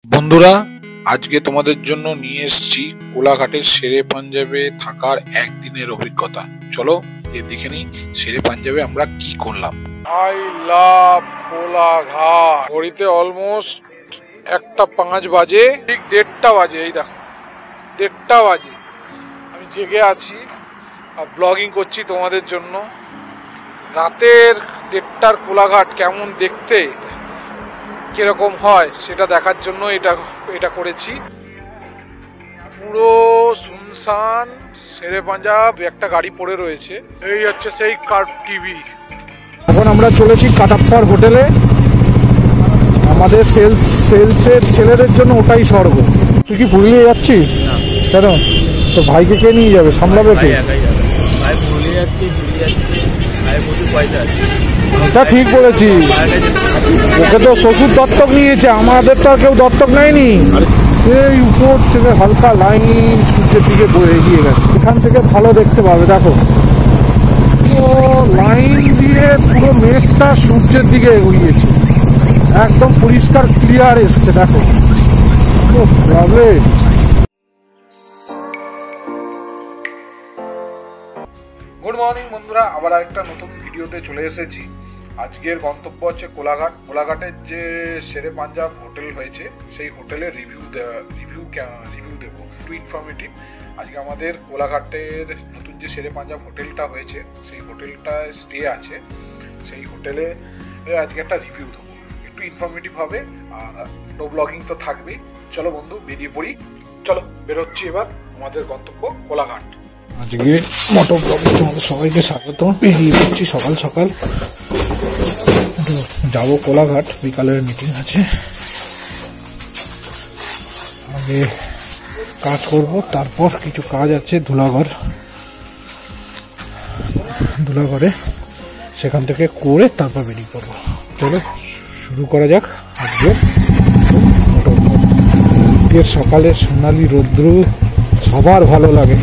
বন্ধুরা, আজকে তোমাদের জন্য নিয়ে এসেছি কোলাঘাটের শেরে পাঞ্জাবে থাকার একদিনের অভিজ্ঞতা। চলো দেখে নিই শেরে পাঞ্জাবে আমরা কি করলাম। I love Kolaghat. ঘড়িতে অলমোস্ট 1:05 বাজে, ঠিক 1:30 বাজে। এই দেখো 1:30 বাজে, আমি জেগে আছি আর ব্লগিং করছি তোমাদের জন্য। রাতের 1:30টার কোলাঘাট কেমন দেখতে, কিরকম হয় সেটা দেখার জন্য এটা করেছি। পুরো সুনসান শেরে পাঞ্জাব, একটা গাড়ি পড়ে রয়েছে। এই হচ্ছে সেই কার্ভ টিভি। এখন আমরা চলেছি কাটাপ্পার হোটেলে। আমাদের সেলসের ছেলেদের জন্য ওটাই স্বর্গ। তুই কি পুরুলিয়া যাচ্ছিস? কেন? তো ভাইকে কে নিয়ে যাবে, সামলাবে কে? এটা ঠিক বলেছিস। ওকে তো শ্বশুর দত্তক নিয়েছে, আমাদের তো আর কেউ দত্তক নেয়নি। এই উপর থেকে হালকা লাইন সূর্যের দিকে বয়ে এগিয়ে গেছে। এখান থেকে ভালো দেখতে পাবে। দেখো লাইন দিয়ে পুরো মেঘটা সূর্যের দিকে এগিয়েছে, একদম পরিষ্কার ক্লিয়ার এসছে। দেখো গুড মর্নিং বন্ধুরা, আবার একটা নতুন ভিডিওতে চলে এসেছি। আজকের গন্তব্য হচ্ছে কোলাঘাট। কোলাঘাটের যে শেরে পাঞ্জাব হোটেল হয়েছে সেই হোটেলের রিভিউ দেবো, একটু ইনফরমেটিভ। আজকে আমাদের কোলাঘাটের নতুন যে শেরে পাঞ্জাব হোটেলটা হয়েছে সেই হোটেলটায় স্টে আছে, সেই হোটেলে আজকে একটা রিভিউ দেবো, একটু ইনফরমেটিভ হবে আর নো ব্লগিং তো থাকবেই। চলো বন্ধু বেরিয়ে পড়ি। চলো বেরোচ্ছি এবার আমাদের গন্তব্য কোলাঘাট। আজকে মোটো ব্লগে তোমাদের সবাইকে স্বাগত। বেরিয়ে পড়ছি সকাল সকাল, যাবো কোলাঘাট, বিকালের মিটিং আছে। আগে কাজ করব, তারপর কিছু কাজ আছে ধুলাঘরে, সেখান থেকে করে তারপর বেরিয়ে পড়বো। চলো শুরু করা যাক আজকে মোটো ব্লগ। সকালে সোনালি রৌদ্র সবার ভালো লাগে।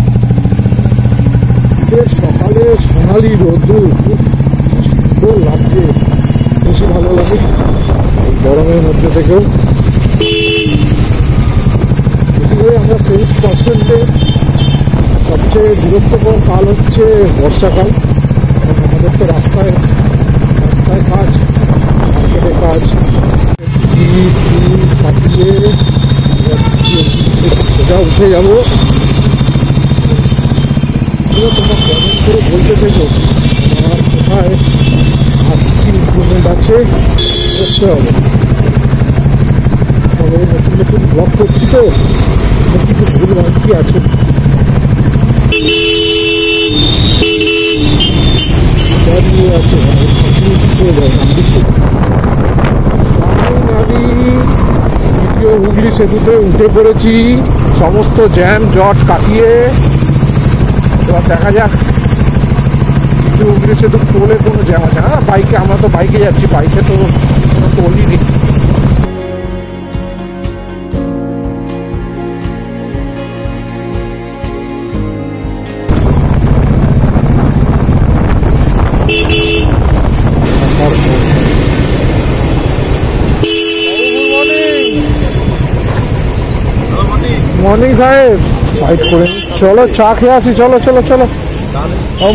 সকালে সোনালি রৌদ্র সুন্দর লাগছে, বেশি ভালো লাগে গরমের মধ্যে থেকেও। বেশি করে আমরা সেলস পার্সেন্টে সবচেয়ে বিরক্তকর কাল হচ্ছে বর্ষাকাল। আমাদের তো রাস্তায় কাজ, মার্কেটে কাজ, কাটিয়ে সোজা উঠে যাবো। তোমরা কমেন্ট করে বলতে থেকো আমার কোথায় আর কি ইমপ্রুভমেন্ট আছে, করতে হবে। সবাই নতুন নতুন ব্লগ করছি তো, কিছু ভুল বাকি আছে। দ্বিতীয় হুগলি সেতুতে উঠে পড়েছি, সমস্ত জ্যাম জট কাটিয়ে। এবার দেখা যাক হুগলি সেতু টোলে কোনো জ্যাম আছে না। বাইকে, আমরা তো বাইকে যাচ্ছি, বাইকে তো কোনো টোলই নেই। মর্নিং সাহেব, সাইড করে চলো, চা খেয়ে আসি। চলো চলো চলো।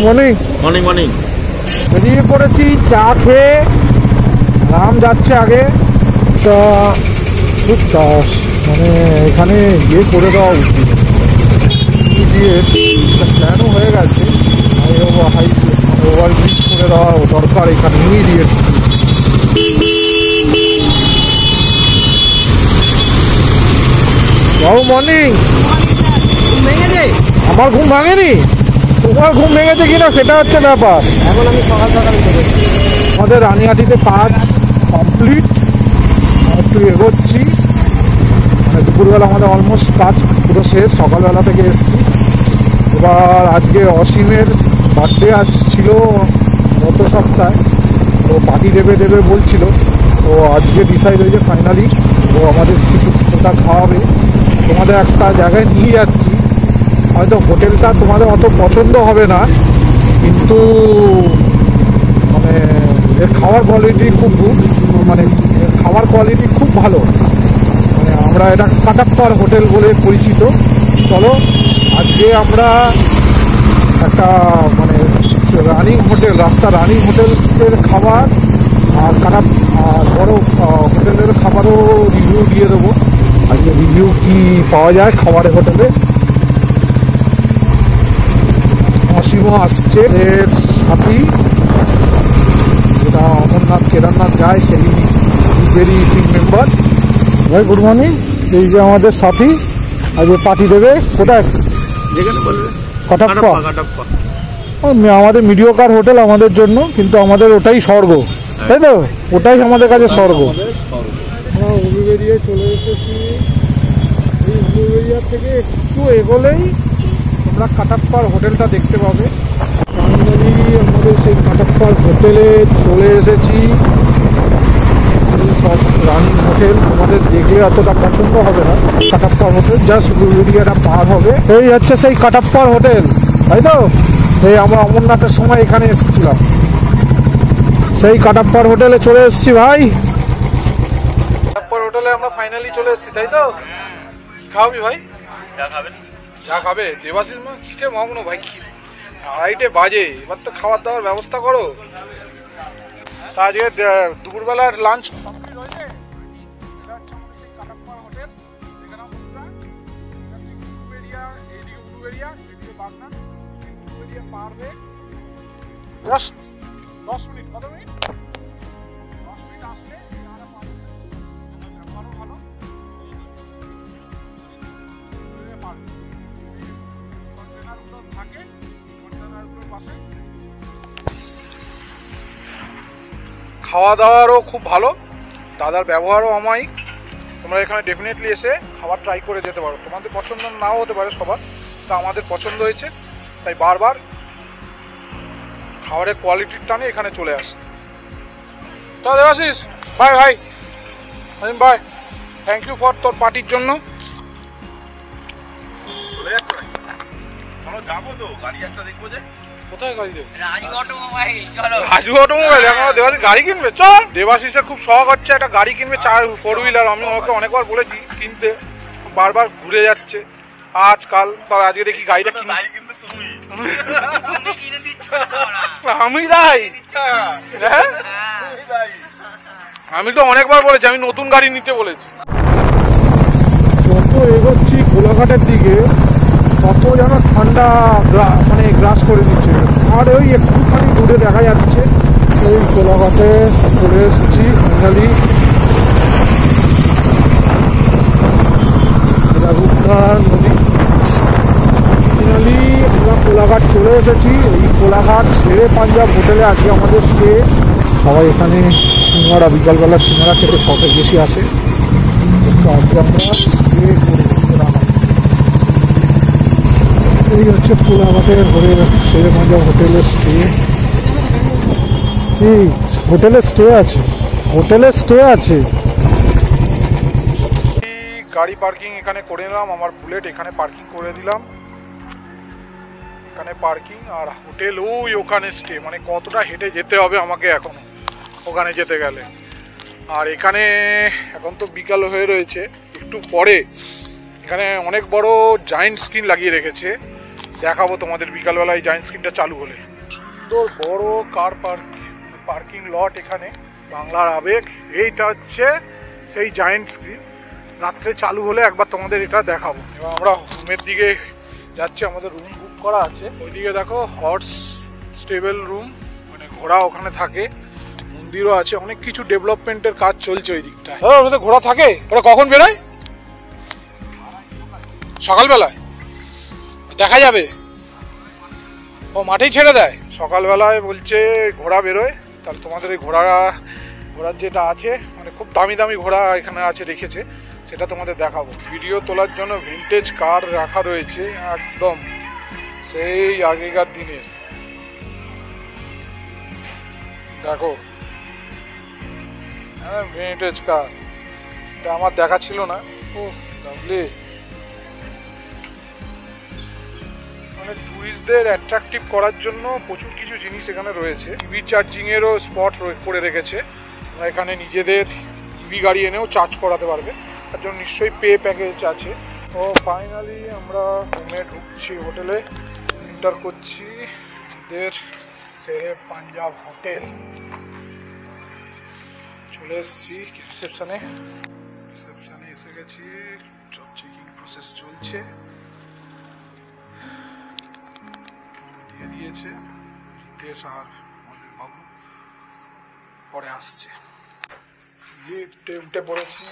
Morning morning morning. বেরিয়ে পড়েছি চা খেয়ে। রাম যাচ্ছে আগে। তা খুব চাষ, মানে এখানে ইয়ে করে দেওয়া উচিত, দিয়ে প্ল্যানও হয়ে গেছে। ওভারব্রিজ করে দেওয়া দরকার এখানে ইমিডিয়েট। বাবু মর্নিং। আমার ঘুম ভাঙেনি, তোমার ঘুম ভেঙেছে কিনা সেটা হচ্ছে ব্যাপার। এখন আমি সকাল সকাল আমাদের রানিহাটিতে কাজ কমপ্লিট, একটু এগোচ্ছি। মানে দুপুরবেলা আমাদের অলমোস্ট কাজ পুরো শেষ, সকালবেলা থেকে এসছি। এবার আজকে অসীমের বার্থডে আজ ছিল গত সপ্তাহে, তো পার্টি দেবে বলছিল। তো আজকে ডিসাইড হয়েছে ফাইনালি ও আমাদের কিছু ওটা খাওয়াবে। তোমাদের একটা জায়গায় নিয়ে যাচ্ছি, হয়তো হোটেলটা তোমাদের অত পছন্দ হবে না, কিন্তু মানে এর খাওয়ার কোয়ালিটি খুব ভালো। মানে আমরা আমরা এটা কাটাপ্পার হোটেল বলে পরিচিত। চলো আজকে আমরা একটা মানে রানিং হোটেল, রাস্তা রানিং হোটেলের খাবার আর বড় হোটেলের খাবারও রিভিউ দিয়ে দেবো। আজকে রিভিউ কি পাওয়া যায় খাবারের হোটেলে। অসীমও আসছে, এর সাথী যেটা অমরনাথ কেদারনাথ যায় সেই গ্রুপেরই টিম মেম্বার। ভাই গুড মর্নিং। এই যে আমাদের সাথী আজকে পার্টি দেবে কোথায়? কাটাপ্পা। আমাদের মিডিওকার হোটেল আমাদের জন্য, কিন্তু আমাদের ওটাই স্বর্গ, তাই তো? ওটাই আমাদের কাছে স্বর্গ। আমরা উলুবেড়িয়া চলে এসেছি। এই উলুবেড়িয়া থেকে একটু এগোলেই তোমরা কাটাপ্পার হোটেলটা দেখতে পাবে। ফাইনালি আমাদের সেই কাটাপ্পার হোটেলে চলে এসেছি। সব রানিং হোটেল, তোমাদের দেখলে অতটা পছন্দ হবে না। কাটাপ্পার হোটেল জাস্ট উলুবেড়িয়াটা পার হবে, এই হচ্ছে সেই কাটাপ্পার হোটেল, তাই তো? এই আমরা অমরনাথের সময় এখানে এসেছিলাম, সেই কাটাপ্পার হোটেলে চলে এসেছি ভাই। কাটাপ্পার হোটেলে আমরা ফাইনালি চলে এসেছি, তাই তো? খাওয়াবি ভাই? যা খাবেন। যা খাবে? দেবাশিস কিসে মগ্ন ভাই, 2:30 বাজে, এবার তো খাওয়ার দাওয়ার ব্যবস্থা করো। তা আজকে দুপুরবেলার লাঞ্চ পারবে 10 মিনিট, কত মিনিট? 10 মিনিট আসলে ভালো থাকে। খাওয়া দাওয়ারও খুব ভালো, দাদার ব্যবহারও অমায়িক। তোমরা এখানে ডেফিনেটলি এসে খাবার ট্রাই করে যেতে পারো। তোমাদের পছন্দ নাও হতে পারে সবার, তা আমাদের পছন্দ হয়েছে, তাই বারবার খাবারের কোয়ালিটির টানে এখানে চলে আসে। তা দেবাশিস বাই ভাই, বাই, থ্যাংক ইউ ফর তোর পার্টির জন্য। যাবো তো, গাড়ি একটা দেখবো। যে কোথায় গাড়ি দেখবো? রাজু অটোমোবাইল। এখন দেবাশিস গাড়ি কিনবে, চল। দেবাশিসের খুব শখ হচ্ছে একটা গাড়ি কিনবে, 4 হুইলার। আমি ওকে অনেকবার বলেছি কিনতে, বারবার ঘুরে যাচ্ছে। আজকাল আজকে দেখি গাড়িটা কিনে। আমি তাই, আমি তো অনেকবার বলেছি আমি নতুন গাড়ি নিতে বলেছি। যত এগোচ্ছি কোলাঘাটের দিকে তত যেন ঠান্ডা মানে গ্রাস করে দিচ্ছে। আর ওই একটুখানি দূরে দেখা যাচ্ছে ওই কোলাঘাটে চলে এসেছি ফাইনালি। নদী ফাইনালি আমরা কোলাঘাট চলে এসেছি। এই কোলাঘাট শেরে পাঞ্জাব হোটেলে আজকে আমাদের স্টে। সবাই এখানে সিঙ্গারা, বিকালবেলা সিঙ্গারা খেতে শখের বেশি আসে। আজকে আমরা স্টে করে এই হচ্ছে কোলাঘাটের শেরে পাঞ্জাব হোটেলের স্টে। এই হোটেলের স্টে আছে, হোটেলের স্টে আছে। গাড়ি পার্কিং এখানে করে নিলাম, আমার বুলেট এখানে পার্কিং করে দিলাম। এখানে পার্কিং আর হোটেল ওই ওখানে স্টে। মানে কতটা হেঁটে যেতে হবে আমাকে এখন ওখানে যেতে গেলে। আর এখানে এখন তো বিকাল হয়ে রয়েছে, একটু পরে এখানে অনেক বড় জায়েন্ট স্ক্রিন লাগিয়ে রেখেছে, দেখাবো তোমাদের বিকালবেলায় জায়েন্ট স্ক্রিনটা চালু হলে। সুন্দর বড় কার পার্কিং লট এখানে, বাংলার আবেগ। এইটা হচ্ছে সেই জায়েন্ট স্ক্রিন, রাত্রে চালু হলে একবার তোমাদের এটা দেখাবো। এবার আমরা রুমের দিকে যাচ্ছি, আমাদের রুম বুক করা আছে। ওইদিকে দেখো হর্স স্টেবল রুম, মানে ঘোড়া ওখানে থাকে, মন্দিরও আছে, অনেক কিছু ডেভেলপমেন্টের কাজ চলছে ওই দিকটা। ওটা ঘোড়া থাকে, ওটা কখন বেরোয়? সকালবেলায় দেখা যাবে, ও মাঠেই ছেড়ে দেয় সকালবেলায় বলছে ঘোড়া বেরোয়। তাহলে তোমাদের এই ঘোড়ার যেটা আছে, মানে খুব দামি দামি ঘোড়া এখানে আছে রেখেছে, সেটা তোমাদের দেখাবো। ভিডিও তোলার জন্য ভিনটেজ কার রাখা রয়েছে, একদম সেই আগেকার দিনের। দেখো ভিনটেজ কার, এটা আমার দেখা ছিল না। উফ লাভলি। মানে টুরিস্টদের অ্যাট্রাকটিভ করার জন্য প্রচুর কিছু জিনিস এখানে রয়েছে। ইভি চার্জিং এরও স্পট করে রেখেছে, এখানে নিজেদের ইভি গাড়ি এনেও চার্জ করাতে পারবে। তার জন্য নিশ্চয়ই পে প্যাকেজ আছে। তো ফাইনালি আমরা রুমে ঢুকছি, হোটেলে এন্টার করছি ওদের শেরে পাঞ্জাব হোটেল। চলে এসেছি রিসেপশনে এসে গেছি, সব চেকিং প্রসেস চলছে, দিয়ে দিয়েছে রিতেশ আর আমাদের বাবু, পরে আসছে। লিফটে উঠে পড়েছি,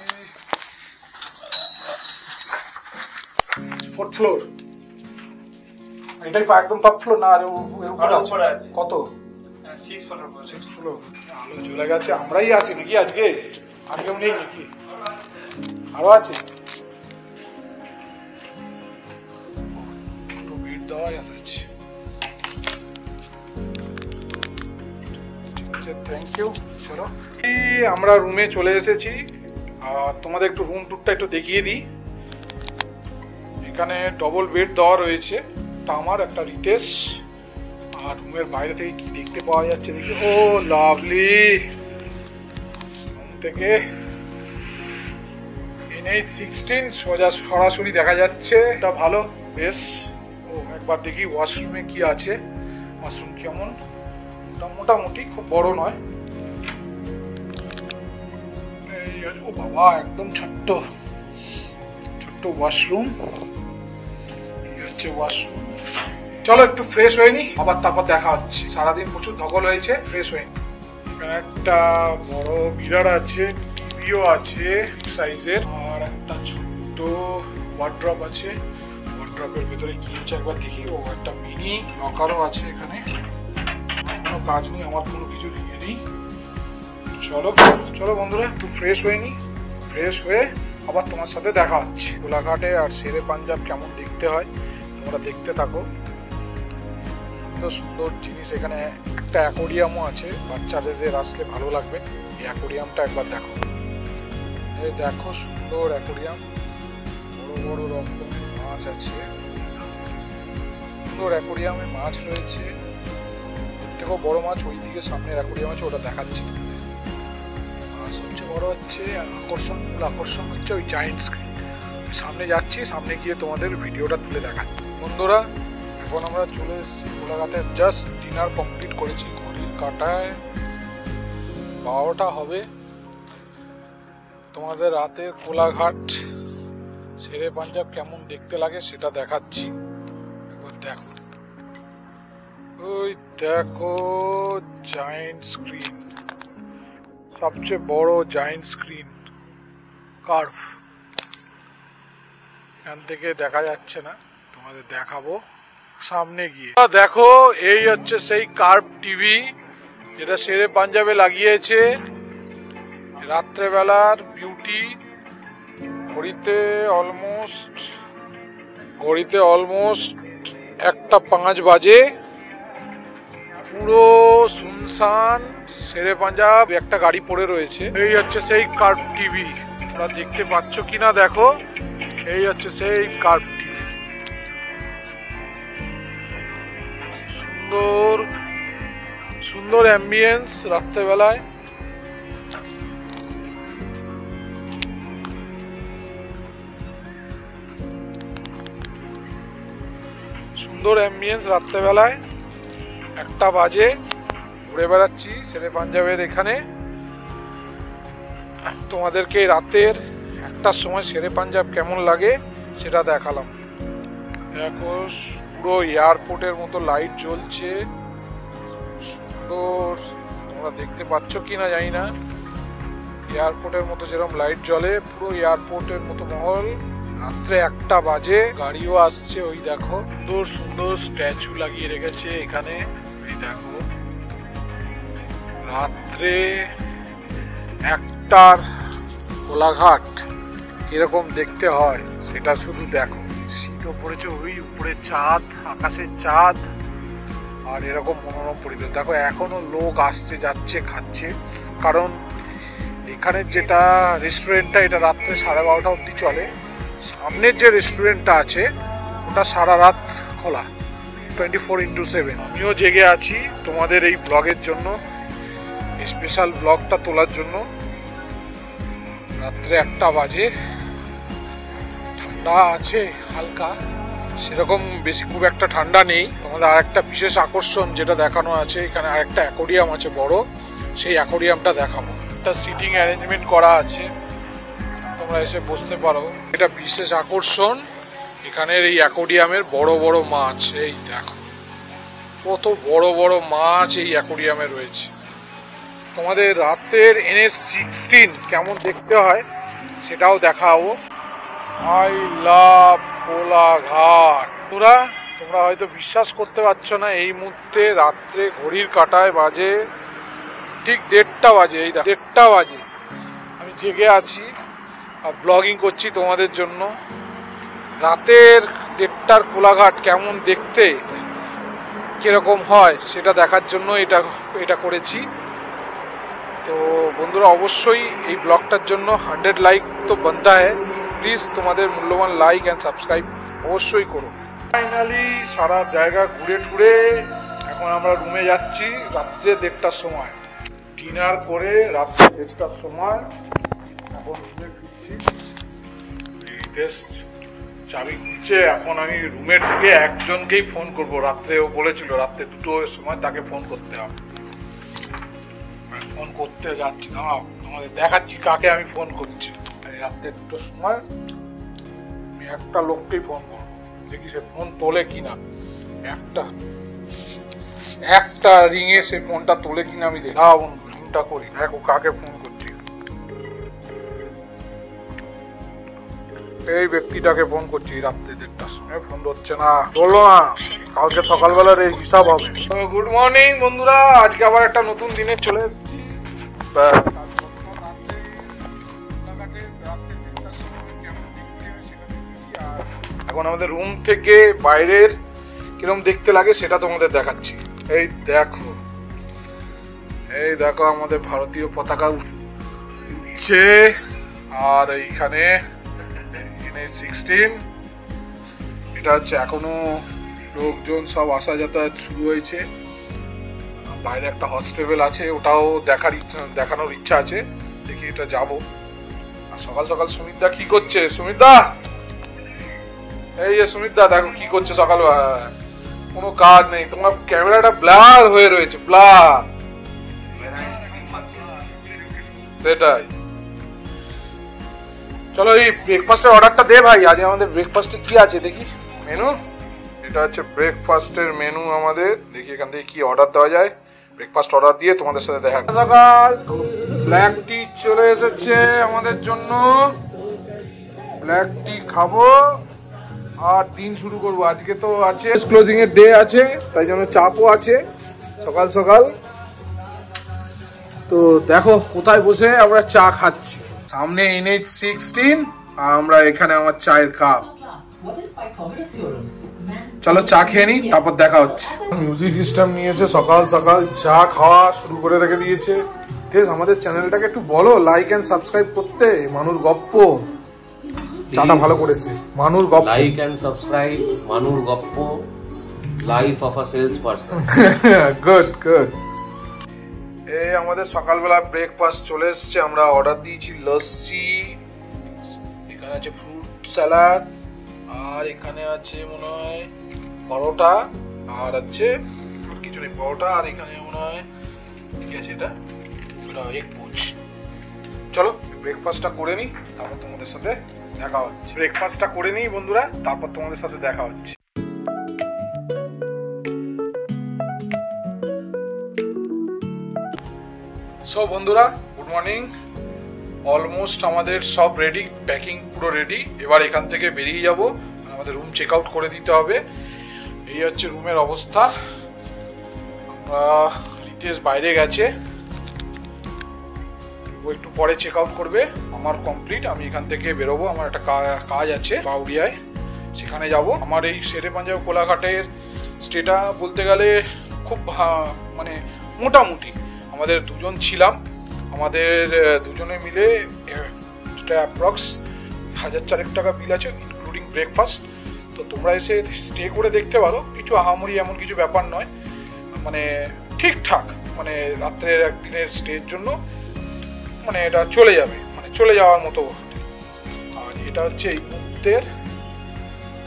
4th ফ্লোর। এটাই একদম টপ ফ্লোর না? আর এর উপরে আছে কত? 6 ফ্লোর। আলো চলে গেছে, আমরাই আছি নাকি আজকে? আর কেউ নেই নাকি? আরো আছে? দুটো বেড দেওয়া আছে। Thank you. চলো আমরা রুমে চলে এসেছি, আর তোমাদের একটু রুম টুরটা একটু দেখিয়ে দিই। এখানে ডবল বেড দেওয়া রয়েছে, একটা আমার একটা রিতেশ। আর রুমের বাইরে থেকে কি দেখতে পাওয়া যাচ্ছে দেখি, ও লাভলি। রুম থেকে NH16 সোজা সরাসরি দেখা যাচ্ছে, এটা ভালো, বেশ। ও একবার দেখি ওয়াশরুমে কি আছে, ওয়াশরুম কেমন। মোটামুটি খুব বড় নয়। ও বাবা, একদম ছোট্ট ওয়াশরুম। এই হচ্ছে ওয়াশরুম। চলো একটু ফ্রেশ হয়ে নি, আবার তারপর দেখা হচ্ছে। সারাদিন প্রচুর ধকল হয়েছে, ফ্রেশ হয়ে নি। এখানে একটা বড় মিরর আছে, টিভিও আছে সাইজের, আর একটা ছোট্ট ওয়ার্ড্রপ আছে। ওয়ার্ড্রপের ভেতরে কি আছে একবার দেখি। ও একটা মিনি লকারও আছে এখানে। কোনো কাজ নেই, আমার কোনো কিছু ইয়ে নেই। চলো বন্ধুরা একটু ফ্রেশ হয়ে নি, ফ্রেশ হয়ে আবার তোমার সাথে দেখা হচ্ছে। কোলাঘাটে আর শেরে পাঞ্জাব কেমন দেখতে হয় তোমরা দেখতে থাকো। সুন্দর সুন্দর জিনিস, এখানে একটা অ্যাকোরিয়ামও আছে, বাচ্চাদের আসলে ভালো লাগবে। এই অ্যাকোরিয়ামটা একবার দেখো, এই দেখো সুন্দর অ্যাকোরিয়াম, বড় বড় রকমের মাছ আছে। সুন্দর অ্যাকোরিয়ামে মাছ রয়েছে, দেখো বড় মাছ ওই দিকে সামনের অ্যাকোরিয়াম আছে, ওটা দেখাচ্ছি তোমাদের। আর সবচেয়ে বড় হচ্ছে মূল আকর্ষণ হচ্ছে ওই জায়েন্ট স্ক্রিন। সামনে যাচ্ছি, সামনে গিয়ে তোমাদের ভিডিওটা তুলে দেখাচ্ছি। বন্ধুরা এখন আমরা চলে এসেছি কোলাঘাটে, জাস্ট ডিনার কমপ্লিট করেছি। ঘড়ির কাঁটায় 12টা হবে। তোমাদের রাতের কোলাঘাট শেরে পাঞ্জাব কেমন দেখতে লাগে সেটা দেখাচ্ছি, একবার দেখো। ওই দেখো জায়েন্ট স্ক্রিন, সবচেয়ে বড় জায়েন্ট স্ক্রিন কার্ভ। এখান থেকে দেখা যাচ্ছে না, তোমাদের দেখাবো সামনে গিয়ে। দেখো এই হচ্ছে সেই কার্ভ টিভি যেটা শেরে পাঞ্জাবে লাগিয়েছে। রাত্রেবেলার বিউটি। ঘড়িতে অলমোস্ট 1:05 বাজে। পুরো সুনসান শেরে পাঞ্জাব, একটা গাড়ি পড়ে রয়েছে। এই হচ্ছে সেই কার্ভ টিভি, তোমরা দেখতে পাচ্ছ কিনা দেখো। এই হচ্ছে সেই কার্ভ টিভি, সুন্দর অ্যাম্বিয়েন্স রাত্রেবেলায়। সুন্দর অ্যাম্বিয়েন্স রাত্রেবেলায়। 1টা বাজে, ঘুরে বেড়াচ্ছি শেরে পাঞ্জাবের এখানে। তোমাদেরকে রাতের 1টার সময় শেরে পাঞ্জাব কেমন লাগে সেটা দেখালাম। দেখো পুরো এয়ারপোর্টের মতো লাইট জ্বলছে, সুন্দর। তোমরা দেখতে পাচ্ছ কিনা জানি না, এয়ারপোর্টের মতো যেরকম লাইট জ্বলে, পুরো এয়ারপোর্টের মতো মহল। রাত্রে 1টা বাজে, গাড়িও আসছে। ওই দেখো সুন্দর সুন্দর স্ট্যাচু লাগিয়ে রেখেছে এখানে। এই দেখো রাত্রে 1টার কোলাঘাট কিরকম দেখতে হয় সেটা শুধু দেখো। শীতও পড়েছে, ওই উপরে চাঁদ, আকাশের চাঁদ, আর এরকম মনোরম পরিবেশ। দেখো এখনো লোক আসছে যাচ্ছে, খাচ্ছে। কারণ এখানের যেটা রেস্টুরেন্টটা, এটা রাত্রে 12:30 অবধি চলে। সামনের যে রেস্টুরেন্টটা আছে ওটা সারা রাত খোলা, 24x7। আমিও জেগে আছি তোমাদের এই ব্লগের জন্য, স্পেশাল ব্লগটা তোলার জন্য। রাত্রে 1টা বাজে, ঠান্ডা আছে হালকা, সেরকম বেশি খুব একটা ঠান্ডা নেই। তোমাদের আরেকটা বিশেষ আকর্ষণ যেটা দেখানো আছে, এখানে আরেকটা অ্যাকোয়ারিয়াম আছে বড়, সেই অ্যাকোয়ারিয়ামটা দেখাবো। একটা সিটিং অ্যারেঞ্জমেন্ট করা আছে, তোমরা এসে বসতে পারো। এটা বিশেষ আকর্ষণ এখানের এই অ্যাকোয়ারিয়ামের বড় বড় মাছ। এই দেখো কত বড় বড় মাছ এই অ্যাকোয়ারিয়ামে রয়েছে। তোমাদের রাতের NH16 কেমন দেখতে হয় সেটাও দেখাবো। I love Kolaghat. তোমরা হয়তো বিশ্বাস করতে পারছো না, এই মুহূর্তে রাত্রে ঘড়ির কাঁটায় বাজে ঠিক 1:30 বাজে। এই 1:30 বাজে আমি জেগে আছি আর ব্লগিং করছি তোমাদের জন্য। রাতের 1:30টার কোলাঘাট কেমন দেখতে, কিরকম হয় সেটা দেখার জন্য এটা করেছি। তো বন্ধুরা অবশ্যই এই ব্লগটার জন্য 100 লাইক তো বানতা है, প্লিজ তোমাদের মূল্যবান লাইক অ্যান্ড সাবস্ক্রাইব অবশ্যই করো। ফাইনালি সারা জায়গা ঘুরে টুরে এখন আমরা রুমে যাচ্ছি রাত্রে 1:30টার সময়। ডিনার করে রাত্রে 1:30টার সময় এখন রুমে ফিরছি। চাবি খুঁজছে, এখন আমি রুমে ঢুকে একজনকেই ফোন করব। রাত্রেও বলেছিল রাত্রে 2টোর সময় তাকে ফোন করতে হবে। ফোন করতে যাচ্ছি, দাঁড়াও আমাদের দেখাচ্ছি কাকে আমি ফোন করছি। রাত্রে 2টোর সময় আমি একটা লোককেই ফোন করবো, দেখি সে ফোন তোলে কিনা। একটা রিংয়ে সে ফোনটা তোলে কিনা আমি দেখাবো, ফোনটা করি। দেখো কাকে ফোন করছি, এই ব্যক্তিটাকে ফোন করছি রাত্রে 1:30টার সময়। ফোন ধরছে না, বললো না কালকে সকালবেলার এই হিসাব হবে। গুড মর্নিং বন্ধুরা, আজকে আবার একটা নতুন দিনে চলে এসেছি। এখন আমাদের রুম থেকে বাইরের কিরকম দেখতে লাগে সেটা তোমাদের দেখাচ্ছি। এই দেখো আমাদের ভারতীয় পতাকা উঠছে, আর এইখানে NH16 এটা হচ্ছে। এখনো লোকজন সব আসা যাতায়াত শুরু হয়েছে। বাইরে একটা হস্টেল আছে, ওটাও দেখানোর ইচ্ছা আছে, দেখি এটা যাবো। আর সকাল সকাল সুমিতদা কি করছে? সুমিতদা, এই যে সুমিতদা দেখো কি করছে সকাল। কোনো কাজ নেই, তোমার ক্যামেরাটা ব্লার হয়ে রয়েছে, ব্লার। সেটাই, চলো এই ব্রেকফাস্টের অর্ডারটা দে ভাই। আজ আমাদের ব্রেকফাস্টে কি আছে দেখি মেনু। এটা হচ্ছে ব্রেকফাস্টের মেনু আমাদের, দেখি এখান থেকে কি অর্ডার দেওয়া যায়। ব্রেকফাস্ট অর্ডার দিয়ে তোমাদের সাথে দেখা। সকাল ব্ল্যাক টি চলে এসেছে আমাদের জন্য, ব্ল্যাক টি খাবো আর দিন শুরু করবো। আজকে তো আছে ক্লোজিং এর ডে আছে, তাই জন্য চাপও আছে সকাল সকাল। তো দেখো কোথায় বসে আমরা চা খাচ্ছি, সামনে NH16 আর আমরা এখানে আমার চায়ের কাপ। চলো চা খেয়ে নি, তারপর দেখা হচ্ছে। মিউজিক সিস্টেম নিয়েছে, সকাল সকাল চা খাওয়া শুরু করে রেখে দিয়েছে। ঠিক আছে, আমাদের চ্যানেলটাকে একটু বলো লাইক এন্ড সাবস্ক্রাইব করতে। মানুর গপ্প চাটা ভালো করেছে, মানুর গপ্প। লাইক এন্ড সাবস্ক্রাইব মানুর গপ্প, life of a sales person. Good good. এই আমাদের সকালবেলা ব্রেকফাস্ট চলে এসছে। আমরা অর্ডার দিয়েছি লস্যি, এখানে আছে ফ্রুট স্যালাড, আর এখানে আছে মনে হয় পরোটা, আর আছে কিছু নেই, পরোটা। আর এখানে মনে হয় কি আছে, এটা এগ পোচ। চলো ব্রেকফাস্টটা করে নিই, তারপর তোমাদের সাথে দেখা হচ্ছে। ব্রেকফাস্টটা করে নিই বন্ধুরা, তারপর তোমাদের সাথে দেখা হচ্ছে। সো বন্ধুরা গুড মর্নিং। অলমোস্ট আমাদের সব রেডি, প্যাকিং পুরো রেডি। এবার এখান থেকে বেরিয়ে যাব, আমাদের রুম চেক আউট করে দিতে হবে। এই হচ্ছে রুমের অবস্থা। আমরা রিতেশ বাইরে গেছে, ও একটু পরে চেক আউট করবে। আমার কমপ্লিট, আমি এখান থেকে বেরোবো। আমার একটা কাজ আছে বাউরিয়ায়, সেখানে যাব। আমার এই শেরে পাঞ্জাব কোলাঘাটের স্টেটা বলতে গেলে খুব মানে মোটামুটি আমাদের দুজন ছিলাম, আমাদের দুজনে মিলে অ্যাপ্রক্স 1,004 টাকা বিল আছে ইনক্লুডিং ব্রেকফাস্ট। তো তোমরা এসে স্টে করে দেখতে পারো, কিছু আহামরি এমন কিছু ব্যাপার নয়, মানে ঠিকঠাক, মানে রাত্রের একদিনের স্টের জন্য মানে এটা চলে যাবে, মানে চলে যাওয়ার মতো। আর এটা হচ্ছে এই মুহূর্তের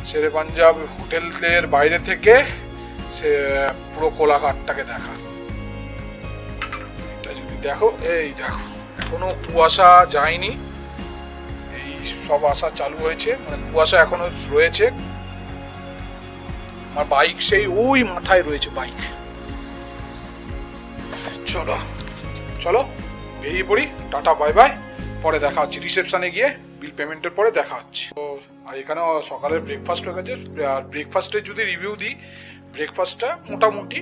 শেরে পাঞ্জাব হোটেলের বাইরে থেকে সে পুরো কোলাঘাটটাকে দেখা। এটা যদি দেখো, এই দেখো এখনো কুয়াশা যায়নি, এই সব আসা চালু হয়েছে, মানে কুয়াশা এখনো রয়েছে। আমার বাইক সেই ওই মাথায় রয়েছে বাইক। চলো চলো বেরিয়ে পড়ি, টাটা বাই বাই, পরে দেখা হচ্ছে রিসেপশনে গিয়ে বিল পেমেন্টের পরে দেখা হচ্ছে। তো আর এখানে সকালের ব্রেকফাস্ট হয়ে গেছে। আর ব্রেকফাস্টের যদি রিভিউ দিই, ব্রেকফাস্টটা মোটামুটি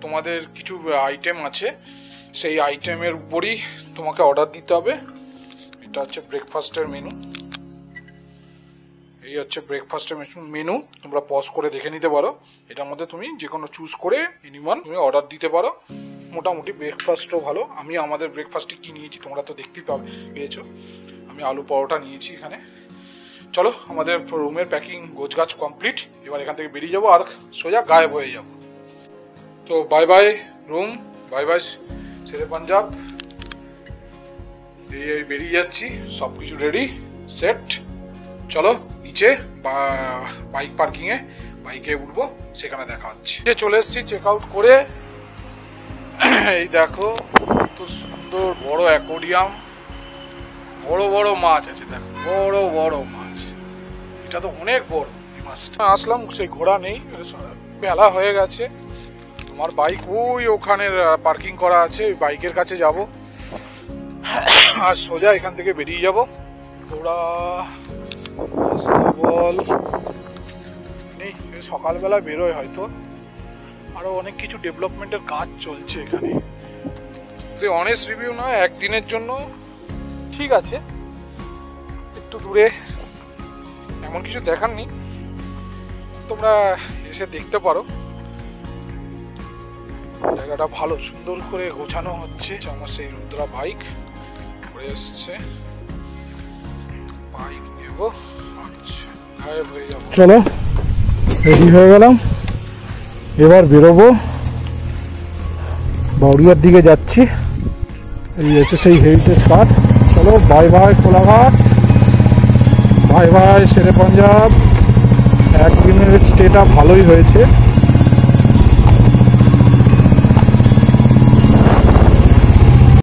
তোমাদের কিছু আইটেম আছে, সেই আইটেমের উপরই তোমাকে অর্ডার দিতে হবে। এটা হচ্ছে ব্রেকফাস্টের মেনু, এই হচ্ছে ব্রেকফাস্টের মেনু, তোমরা পজ করে দেখে নিতে পারো। এটার মধ্যে তুমি যে কোনো চুজ করে এনিওয়ান তুমি অর্ডার দিতে পারো। মোটামুটি ব্রেকফাস্টও ভালো। আমি আমাদের ব্রেকফাস্টে কি নিয়েছি তোমরা তো দেখতেই পেয়েছো, আমি আলু পরোটা নিয়েছি এখানে। চলো আমাদের রুমের প্যাকিং গোছগাছ কমপ্লিট, এবার এখান থেকে বেরিয়ে যাবো আর সোজা গায়েব হয়ে যাব। তো bye bye room, bye bye Shere Punjab, এই বেরিয়ে যাচ্ছি, সব কিছু রেডি সেট। চলো নিচে বাইক পার্কিংয়ে বাইকে উঠবো, সেখানে দেখা হচ্ছে। চলে এসেছি চেক আউট করে। এই দেখো কত সুন্দর বড় অ্যাকোয়ারিয়াম, বড় বড় মাছ আছে, দেখো বড় বড় মাছ, এটা তো অনেক বড় এই মাছটা। আসলাম, সেই ঘোড়া নেই, বেলা হয়ে গেছে। আমার বাইক ওই ওখানে পার্কিং করা আছে, ওই বাইকের কাছে যাব আর সোজা এখান থেকে বেরিয়ে যাব। ঘোড়া বল নেই, সকালবেলা বেরোয় হয়তো, আরো অনেক কিছু ডেভেলপমেন্টের কাজ চলছে এখানে। অনেস্ট রিভিউ নয়, একদিনের জন্য ঠিক আছে, একটু দূরে, এমন কিছু দেখার নেই, তোমরা এসে দেখতে পারো। জায়গাটা ভালো, সুন্দর করে গোছানো হচ্ছে। আমার সেই রুদ্রা বাইক পড়ে এসছে, বাইক নেব, আচ্ছা গায়েব হয়ে যাবো। চলো রেডি হয়ে গেলাম, এবার বেরোবো, বাউরিয়ার দিকে যাচ্ছি। এই হচ্ছে সেই হেরিটেজ পার্ক। চলো bye bye Kolaghat, bye bye Shere Punjab. একদিনের স্টেটা ভালোই হয়েছে।